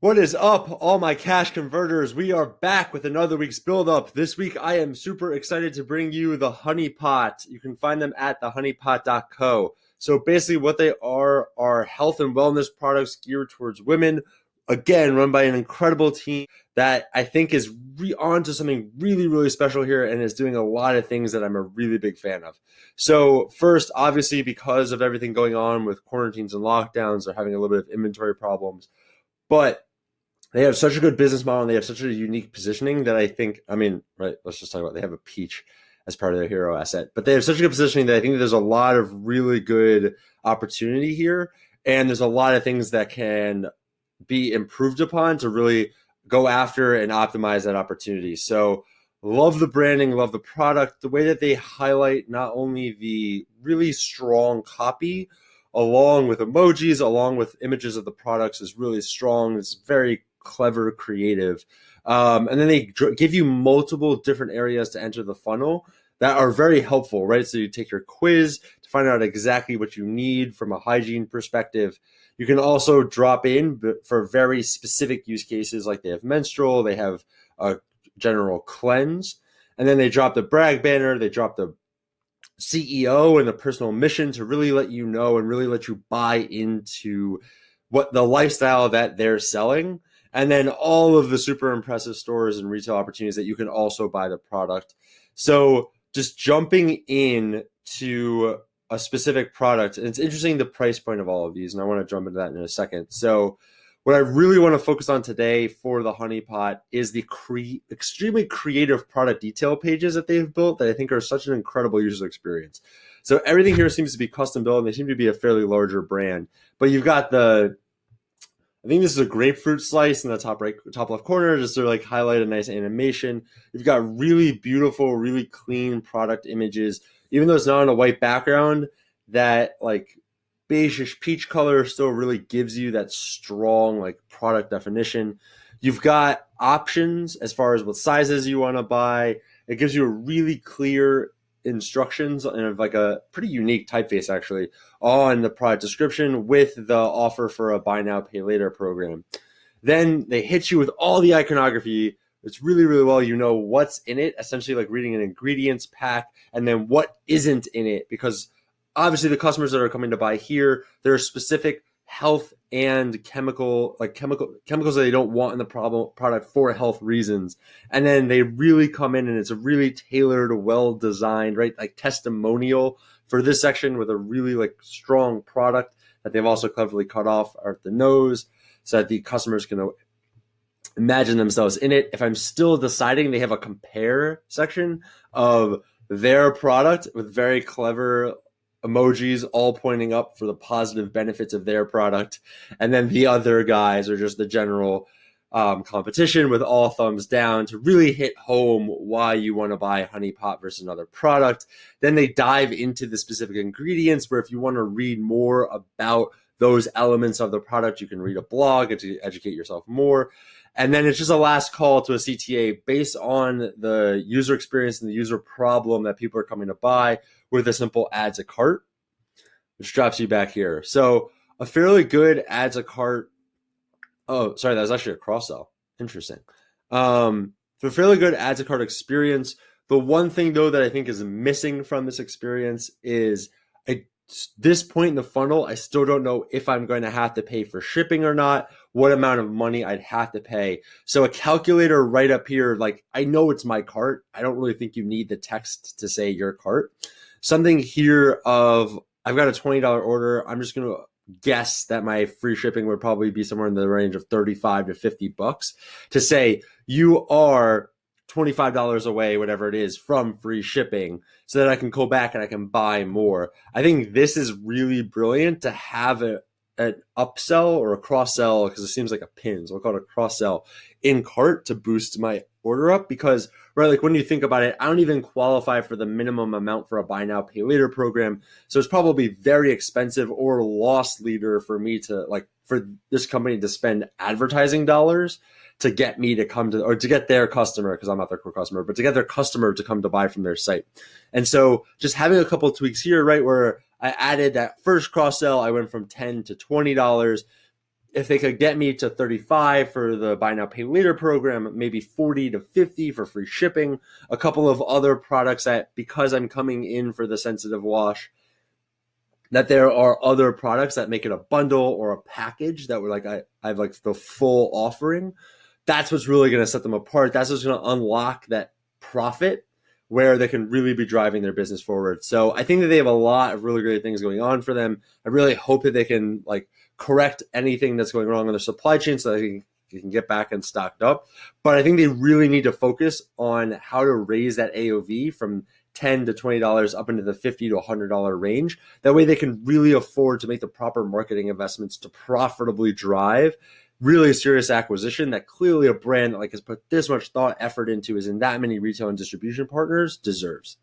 What is up, all my cash converters? We are back with another week's build up. This week, I am super excited to bring you the Honeypot. You can find them at thehoneypot.co. So basically, what they are health and wellness products geared towards women. Again, run by an incredible team that I think is on to something really, really special here and is doing a lot of things that I'm a really big fan of. So first, obviously, because of everything going on with quarantines and lockdowns, they're having a little bit of inventory problems. But they have such a good business model and they have such a unique positioning that I think, right, let's just talk about, they have a peach as part of their hero asset, but they have such a good positioning that I think there's a lot of really good opportunity here. And there's a lot of things that can be improved upon to really go after and optimize that opportunity. So love the branding, love the product, the way that they highlight not only the really strong copy along with emojis, along with images of the products is really strong. It's very clever, creative. And then they give you multiple different areas to enter the funnel that are very helpful, right? So you take your quiz to find out exactly what you need from a hygiene perspective. You can also drop in for very specific use cases, like they have menstrual, they have a general cleanse, and then they drop the brag banner, they drop the CEO and the personal mission to really let you know and really let you buy into what the lifestyle that they're selling. And then all of the super impressive stores and retail opportunities that you can also buy the product. So just jumping in to a specific product, and it's interesting the price point of all of these, and I want to jump into that in a second. So what I really want to focus on today for the Honeypot is the extremely creative product detail pages that they've built that I think are such an incredible user experience. So everything here seems to be custom built, and they seem to be a fairly larger brand. But you've got I think this is a grapefruit slice in the top left corner, just to like highlight a nice animation. You've got really beautiful, really clean product images, even though it's not on a white background. That like beigeish peach color still really gives you that strong like product definition. You've got options as far as what sizes you want to buy. It gives you a really clear instructions and like a pretty unique typeface actually on the product description with the offer for a buy now pay later program. Then they hit you with all the iconography. It's really, really well, you know what's in it, essentially like reading an ingredients pack, and then what isn't in it, because obviously the customers that are coming to buy here, there are specific health and chemicals that they don't want in the product for health reasons. And then they really come in and it's a really tailored, well-designed, right, like testimonial for this section with a really like strong product that they've also cleverly cut off at the nose so that the customers can imagine themselves in it. If I'm still deciding, they have a compare section of their product with very clever emojis all pointing up for the positive benefits of their product. And then the other guys are just the general competition with all thumbs down to really hit home why you want to buy Honeypot versus another product. Then they dive into the specific ingredients where if you want to read more about those elements of the product, you can read a blog to educate yourself more. And then it's just a last call to a CTA based on the user experience and the user problem that people are coming to buy with a simple add to cart, which drops you back here. So a fairly good add to cart. Oh, sorry, that was actually a cross sell. Interesting. For a fairly good add to cart experience, the one thing though that I think is missing from this experience is at this point in the funnel, I still don't know if I'm going to have to pay for shipping or not, what amount of money I'd have to pay. So a calculator right up here, like I know it's my cart. I don't really think you need the text to say your cart. Something here of I've got a $20 order. I'm just going to guess that my free shipping would probably be somewhere in the range of $35 to $50 to say you are $25 away, whatever it is, from free shipping so that I can go back and I can buy more. I think this is really brilliant to have an upsell or a cross sell, because it seems like a pin. So we'll call it a cross sell in cart to boost my order up, because right, like when you think about it, I don't even qualify for the minimum amount for a buy now pay later program. So it's probably very expensive or loss leader for me to like for this company to spend advertising dollars to get me to come to, or to get their customer, because I'm not their core customer, but to get their customer to come to buy from their site. And so just having a couple of tweaks here, right, where I added that first cross sell, I went from $10 to $20. if they could get me to 35 for the buy now pay later program, maybe 40 to 50 for free shipping, a couple of other products that, because I'm coming in for the sensitive wash, that there are other products that make it a bundle or a package that were like, I have like the full offering. That's what's really going to set them apart. That's what's going to unlock that profit where they can really be driving their business forward. So I think that they have a lot of really great things going on for them. I really hope that they can like correct anything that's going wrong in their supply chain so that they can get back and stocked up. But I think they really need to focus on how to raise that AOV from $10 to $20 up into the $50 to $100 range. That way they can really afford to make the proper marketing investments to profitably drive really serious acquisition that clearly a brand that like has put this much thought, effort into, is in that many retail and distribution partners deserves.